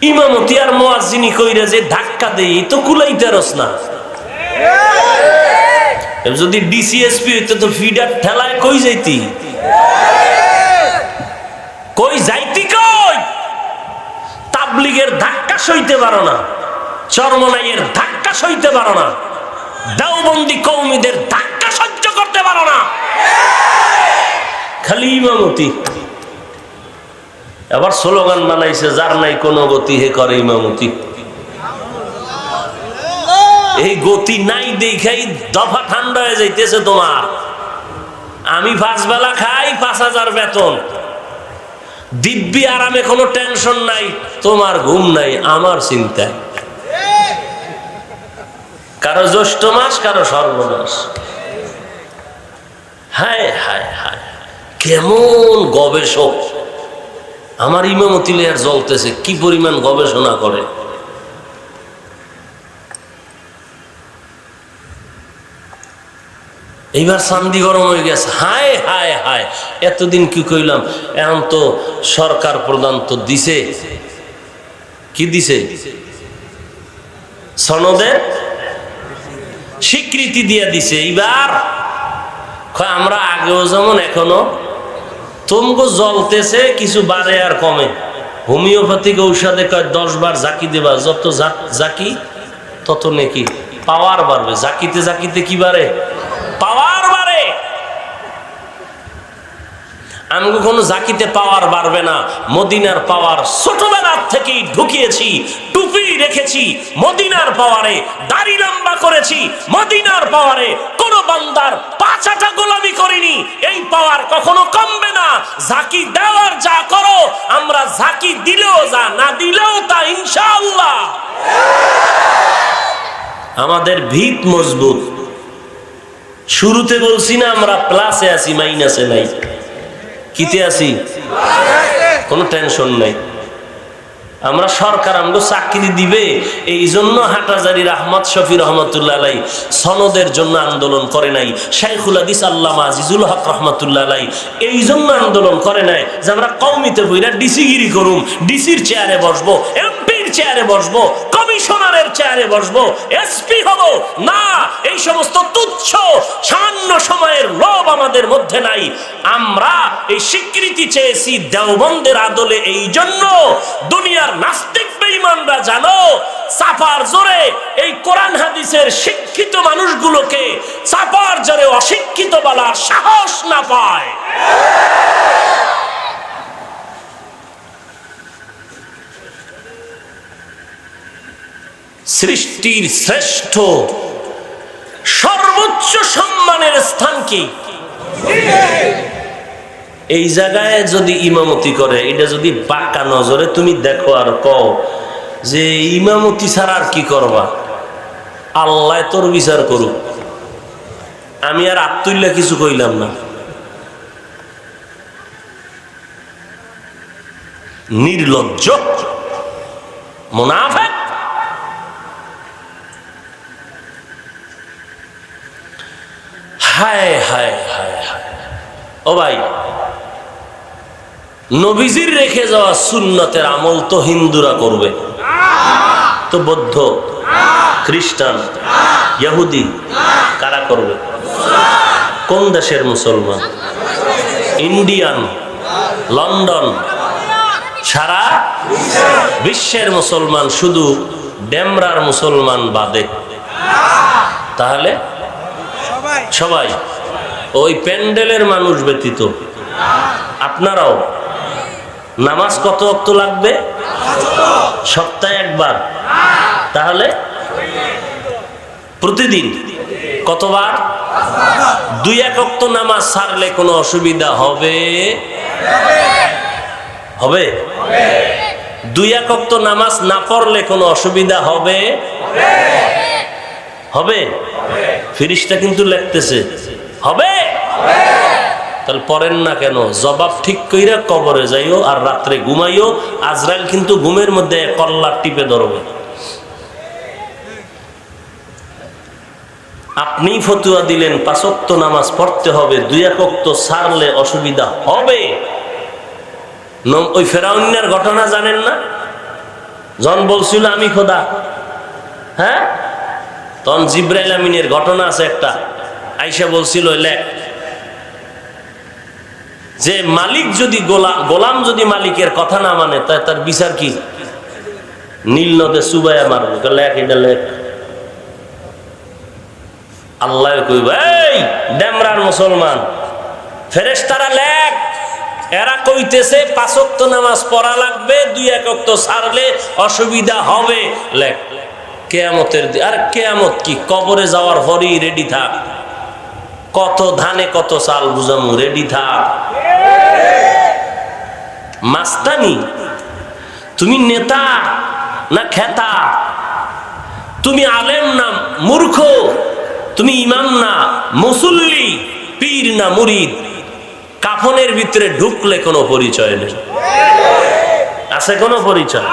ইমামতি আর মুয়াজ্জিনি কইরা যে ধাক্কা দেই তো কুলাইতে রস না। যদি ডিসিএসপি হইতো তো ফিডার ঠেলায় কই যাইতি? কই যাইতি? কই তাবলীগের ধাক্কা সইতে পারো না, চরমনাইয়ের ধাক্কা সইতে পারো না, দেওবন্দি কওমিদের ধাক্কা সহ্য করতে পারো না, খালি ইমামতি। আবার স্লোগান বানাইছে যার নাই কোনো গতি হে করে ইমামতি। এই গতি নাই দেখাই দফা ঠান্ডা হয়ে যাইতেছে তোমার। আমি 5 বেলা খাই, 5,000 বেতন, দিব্যি আরামে, কোনো টেনশন নাই, তোমার ঘুম নাই, আমার চিন্তায়। কারো জ্যৈষ্ঠ মাস, কারো সর্বনাশ। হায় হায় হায়, কেমন গবেষক আমার ইমামতি লেয়ার জ্বলতেছে, কি পরিমাণ গবেষণা করে। এইবার চান্দি গরম হয়ে গেছে। হায় হায় হায়, এতদিন কি কইলাম, এখন তো সরকার প্রধান তো দিছে, কি দিছে? সনদে স্বীকৃতি দিয়ে দিছে। এইবার আমরা আগেও যেমন এখনো তোমগো জ্বলতেছে, কিছু বাড়ে আর কমে। হোমিওপ্যাথিক ঔষধে কয় 10 বার জাকি দেবা, যত জাকি তত নেকি, পাওয়ার বাড়বে। জাকিতে জাকিতে কি বাড়ে? পাওয়ার বাড়ে। আমগো কোনো জাকিতে পাওয়ার বাড়বে না, মদিনার পাওয়ার ছোটবেলার থেকেই ঢুকিয়েছি। টুপি রেখেছি মদিনার পাওয়ারে, দাড়ি লম্বা করেছি মদিনার পাওয়ারে, কোন বান্দার পাছাটা গোলামি করিনি। এই পাওয়ার কখনো কমবে না। জাকি দেওয়ার যা করো, আমরা জাকি দিলেও যা, না দিলেও তা, ইনশাআল্লাহ। আমাদের ভিত মজবুত। শুরুতে বলছি না আমরা প্লাসে আছি, মাইনাসে নাই। কিতে আছি? কোনো টেনশন নাই। আমরা সরকার আমগো চাকরি দিবে এই জন্য হাটাজারির আহমদ শফি রহমতুল্লাহ আলাই সনদের জন্য আন্দোলন করে নাই। শাইখুল হাদিস আল্লামা আজিজুল হক রহমতুল্লাহ আলাই এই জন্য আন্দোলন করে নাই যে আমরা কওমিতে বইরা ডিসিগিরি করুম, ডিসির চেয়ারে বসবো, এমপির চেয়ারে বসবো, কমিশনারের চেয়ারে বসবো, এসপি হব না, এই সমস্ত তুচ্ছ সামান্য সময়ের লোভ আমাদের মধ্যে নাই। আমরা এই স্বীকৃতি চেয়েছি দেওবন্দের আদলে, এই জন্য দুনিয়ার নাস্তিক বেঈমানরা জানো চাপার জোরে এই কোরআন হাদিসের শিক্ষিত মানুষগুলোকে চাপার জোরে অশিক্ষিত বলার সাহস না পায়। সৃষ্টির শ্রেষ্ঠ সর্বোচ্চ সম্মানের স্থান কি? এই জায়গায় যদি ইমামতি করে, এটা যদি বাঁকা নজরে তুমি দেখো আর কও যে ইমামতি ছাড়া আর কি করবা, আল্লাহ তোর বিচার করুক, আমি আর আত্মুল্লাহ কিছু কইলাম না। নির্লজ্জ মুনাফিক। হায় হায় হায় হায়। ও ভাই, নবীজির রেখে যাওয়া সুন্নতের আমল তো হিন্দুরা করবে, তো বৌদ্ধ, খ্রিস্টান, ইহুদি কারা করবে? কোন দেশের মুসলমান? ইন্ডিয়ান, লন্ডন, সারা বিশ্বের মুসলমান, শুধু ডেমরার মুসলমান বাদে। তাহলে সবাই ওই প্যান্ডেলের মানুষ ব্যতীত। আপনারাও নামাজ কত ওয়াক্ত লাগবে? সপ্তাহে একবার। তাহলে প্রতিদিন কতবার? 2-1 ওয়াক্ত নামাজ ছাড়লে কোনো অসুবিধা হবে? হবে? 2-1 ওয়াক্ত নামাজ না পড়লে কোনো অসুবিধা হবে? হবে? ফেরেশতা কিন্তু লিখতেছে হবে। তাহলে পড়েন না কেন? জবাব ঠিক কইরা কবরে যাইও আর রাত্রে ঘুমাইও, আজরাইল কিন্তু ঘুমের মধ্যে কল্লা টিপে ধরবে। আপনি ফতুয়া দিলেন 5 ওয়াক্ত নামাজ পড়তে হবে, 2-1 ওয়াক্ত ছাড়লে অসুবিধা হবে। ওই ফেরাউনের ঘটনা জানেন না? জন বলছিল আমি খোদা, হ্যাঁ, তখন জিব্রাইল আমিনের ঘটনা আছে একটা, আয়েশা বলছিল লেখ যে মালিক যদি গোলাম যদি মালিকের কথা না মানে তার বিচার কি? নীল নদে চুবাইয়া মারবে। লেখ, এটা লেখ। আল্লাহ কইবে এই ডেমরার মুসলমান, ফেরেশতারা লেখ, এরা কইতেছে 5 ওয়াক্ত নামাজ পড়া লাগবে, 2-1 ওয়াক্ত ছাড়লে অসুবিধা হবে। লেখ। কিয়ামতের আর কিয়ামত কি? কবরে যাওয়ার পরই রেডি থাক। কত ধানে কত চাল বুঝামু, রেডি থাক। মাস্তানি? তুমি নেতা না খেতা? তুমি আলেম না মূর্খ? তুমি ইমাম না মুসল্লি? পীর না মুরিদ? কাফনের ভিতরে ঢুকলে কোনো পরিচয় নেই। আছে কোনো পরিচয়?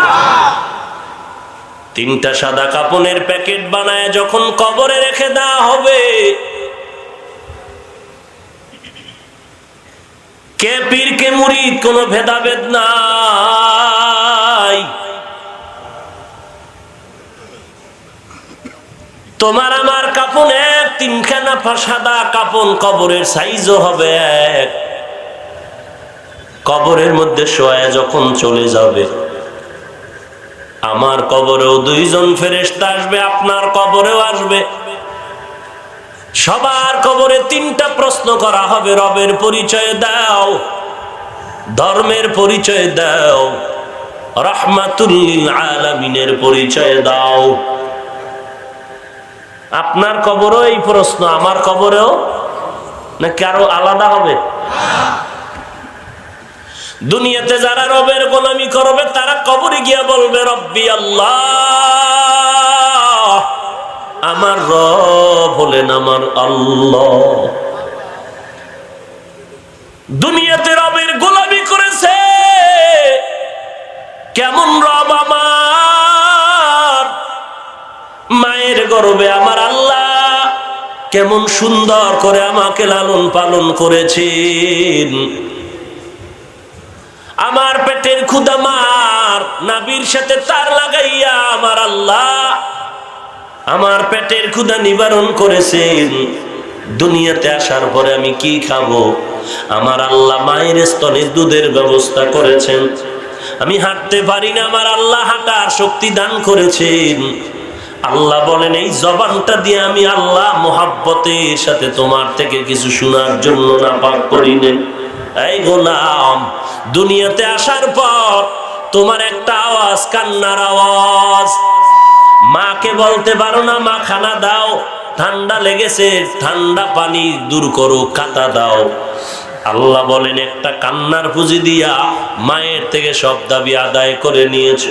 3টা সাদা কাপনের প্যাকেট বানায় যখন কবরে রেখে দেওয়া হবে, কে পীর কে মুরিদ কোনো ভেদাভেদ নাই। তোমার আমার কাপন এক, 3খানা সাদা কাপন, কবরের সাইজও হবে এক। কবরের মধ্যে শোয়া যখন চলে যাবে, আমার কবরেও 2 জন ফেরেশতা আসবে, আপনার কবরেও আসবে। সবার কবরে 3টা প্রশ্ন করা হবে। রবের পরিচয় দাও, ধর্মের পরিচয় দাও, রাহমাতুল লিল আলামিনের পরিচয় দাও। আপনার কবরেও এই প্রশ্ন, আমার কবরেও, নাকি আরো আলাদা হবে? দুনিয়াতে যারা রবের গোলামি করবে তারা কবরে গিয়া বলবে রব্বি আল্লাহ, আমার রব হলেন আমার আল্লাহ। দুনিয়াতে রবের গোলামি করেছে, কেমন রব আমার, মায়ের গর্ভে আমার আল্লাহ কেমন সুন্দর করে আমাকে লালন পালন করেছেন। আমার পেটের ক্ষুধা মার নাভির সাথে তার লাগাইয়া আমার আল্লাহ আমার পেটের ক্ষুধা নিবারণ করেছেন। দুনিয়াতে আসার পরে আমি কি খাবো? আমার আল্লাহ মায়ের স্তনে দুধের ব্যবস্থা করেছেন। আমি হাঁটতে পারি না, আমার আল্লাহ হাঁটার শক্তি দান করেছেন। আল্লাহ বলেন এই জবানটা দিয়ে আমি আল্লাহ মোহাব্বতের সাথে তোমার থেকে কিছু শোনার জন্য না পাক করি নেন। এই গোলাম, দুনিয়াতে আসার পর তোমার একটা আওয়াজ, কান্নার আওয়াজ। মাকে বলতে পারো না মা খানা দাও, ঠান্ডা লেগেছে, ঠান্ডা পানি দূর করো, কাতা দাও। আল্লাহ বলেন একটা কান্নার পুঁজি দিয়া মায়ের থেকে সব দাবি আদায় করে নিয়েছে।